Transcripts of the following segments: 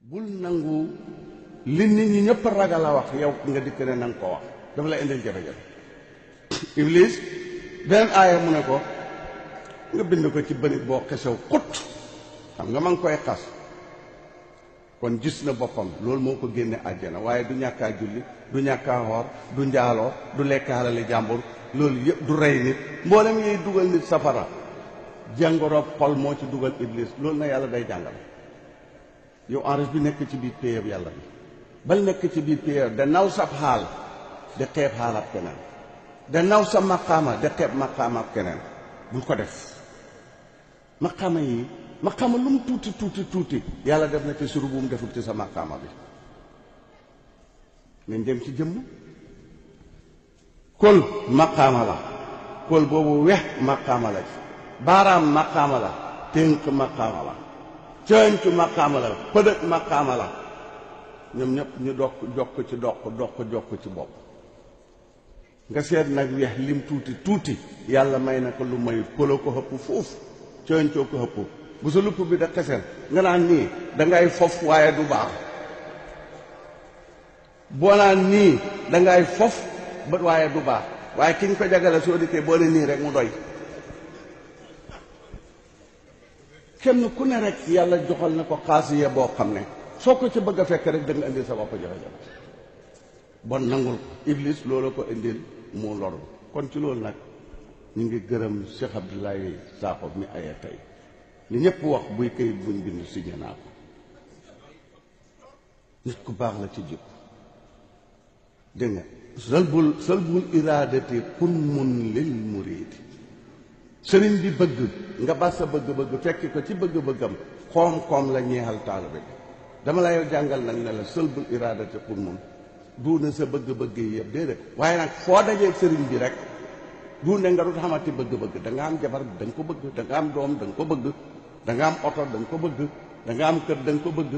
bul nangu li nit ñi ñëpp ragal a wax yow nga dikk ne nanga ko wax dafa la indil jafe-jafe. Iblis beneen aaya mu ne ko nga bind ko ci bënit boo xesew xut xam nga ma ngi koy xas kon gis na boppam loolu moo ko génne àjjana waaye du ñàkkaa julli du ñàkkaa xoor du njaaloo du lekk alali jàmbur loolu yëpp du rey nit mboolem yiy dugal nit safara jàngoro xol moo ci dugal Iblis loolu na yàlla day jàngale yow enrage bi nekk ci biir péyeb yàlla bi bal nekk ci biir péyeb da naw sab xaal de xeeb xaalab keneen da naw sa maqaama de xeeb maqaamab keneen bul ko def maqaama yi maqaama lu mu tuuti tuuti tuuti yàlla def na ci suru bu mu deful ci sa maqaama bi nañ dem ci jëmm kol maqaama la kol boobu wex maqaama la ci baaraam maqaama la tënk maqaama la cëncu maqaama la pëdëg maqaama la ñoom ñëpp ñu jokk ci jokk ci bopp nga seet nag weex lim tuuti tuuti yàlla may na ko lu mayut kolo ko xëpp foofu cëncoo ko xëpp bu sa lupp bi da xesel nga naan nii dangay fof waaye du baax boo naan nii dangay fof ba waaye du baax waaye ki ñu ko jagale soo dikkee boo ne nii rek mu doy kenn ku ne rek yàlla joxal na ko xaasiya boo xam ne soo ko ci bëgg a fekk rek da nga indil sa bopp jafe-jafe bon nangul ko Iblis loolu ko indil mu loru kon ci loolu nag ñu ngi gërëm Cheikh Abdoulaye Sakho mi aye tey li ñëpp wax buy këyit buñ bind signé naa ko nit ku baax la ci jikko dégg nga salbul iraadati kun mun lil muriidi sëriñ bi bëgg nga bas sa bëgg-bëgg fekki ko ci bëgg-bëggam koom-koom la ñeexal taalibe bi dama lay jàngal nag ne la salbul iraadati kun mun duuna sa bëgg-bëgg yi yëpp déedéet waaye nag foo dajeeg sëriñ bi rek duune nga dut xamati bëgg-bëgg da nga am jabar da nga ko bëgg da nga am doom da nga ko bëgg da nga am oto da nga ko bëgg da nga am kër da nga ko bëgg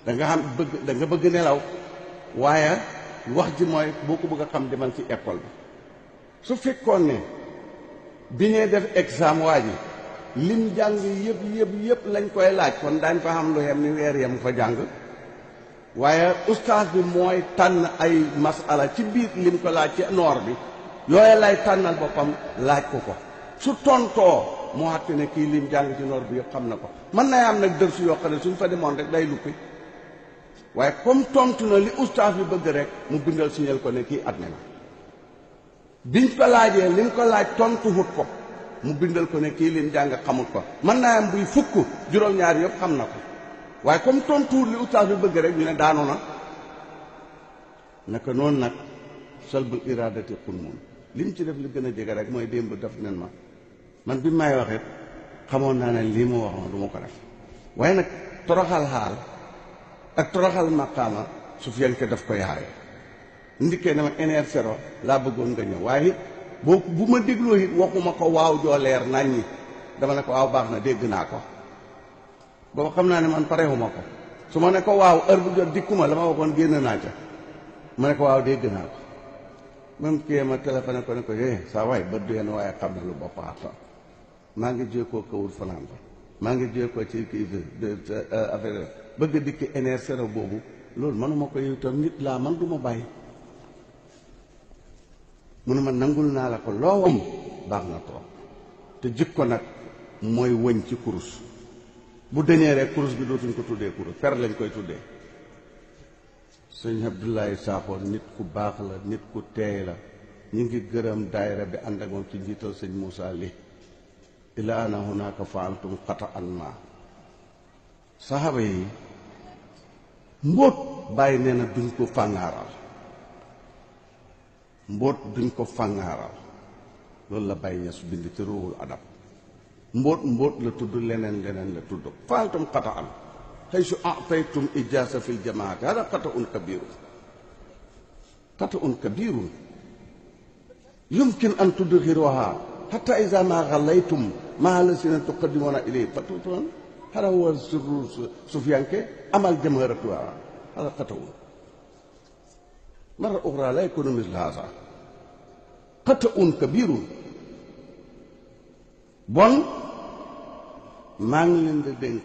da nga am bëgg da nga bëgg nelaw waaye wax ji mooy boo ko bëgg a xam demal ci école bi su fekkoon ne bi ñuy def examen waa ji lim jàng yëpp lañ koy laaj kon daañ fa xam lu yem ni weer yam fa jàng waaye ustaas bi mooy tànn ay masala ci biir lim ko laaj ci noor bi yooye lay tànnal boppam laaj ko su tontoo moo xatte ne kii lim jàng ci noor bi yëpp xam na ko mën naa am nag dërsu yoo xam ne suñ fa demoon rek day luppi waaye comme tontu na li ustaas bi bëgg rek mu bindal signal ko ne kii adme na biñ ko laajee liñ ko laaj tontu hut ko mu bindal ko ne kii lim jàng xamut ko mën naa am buy fukk juróom-ñaar yëpp xam na ko waaye comme tontu li ustaas bi bëgg rek ñu ne daanu na naka noonu nag salbul iradati xunmun lim ci def li gën a jege rek mooy démb def nen ma man bi may waxee xamoon naa ne lii ma waxoon du ma ko def waaye nag toroxal xaal ak toroxal maqaama su fi yanke daf ko yaare ndikkee ne ma NR0 laa bëggoon nga ñëw waaye boo bu ma dégloo it waxuma ko waaw joo leer nañ ñi dama ne ko waaw baax na dégg naa ko booba xam naa ne man parewuma ko su ma ne ko waaw heure bu jot dikkuma la ma waxoon génn naa ca ma ne ko waaw dégg naa ko même kii ma téléphoné ko ne ko saa waay ba duyeen waaye xam na lu bopp attan maa ngi jóge koo kawul fanaan ba maa ngi jóge ko ci kii affaire bëgg a dikki NR0 boobu loolu manuma ko yow tam nit laa man du ma bàyyi mu ne ma nangul naa la ko loo wam baax na trop te jikko nag mooy wëñ ci kurus bu deñee rek kurus bi dootuñ ko tuddee kurus fer lañ koy tuddee sëñ Abdoulaye Sakho nit ku baax la nit ku teey la ñu ngi gërëm daayira bi ànd ak moom ci njiital sëñ Moussa Li ila ana hunaka faaltum xata an ma saxaaba yi mbóot bàyyi nee na duñ ko fàngaaral mbóot duñ ko fàngaaral loolu la bàyyi ñes bind ci ruuxul adab mbóot la tudd leneen la tudd faaltum xata an haysu ataytum ijaasa fil jamaati hada xata un kabirun yumkin an tudxiruha hatta iza ma xalaytum maa la sina tuqaddimuna ilayhi fatutuan hada huwa sirru sufiyanke amal jamharatuha hada xata un mara uxra la yakunu misla hada xata un kabirun bon maa ngi leen di dénk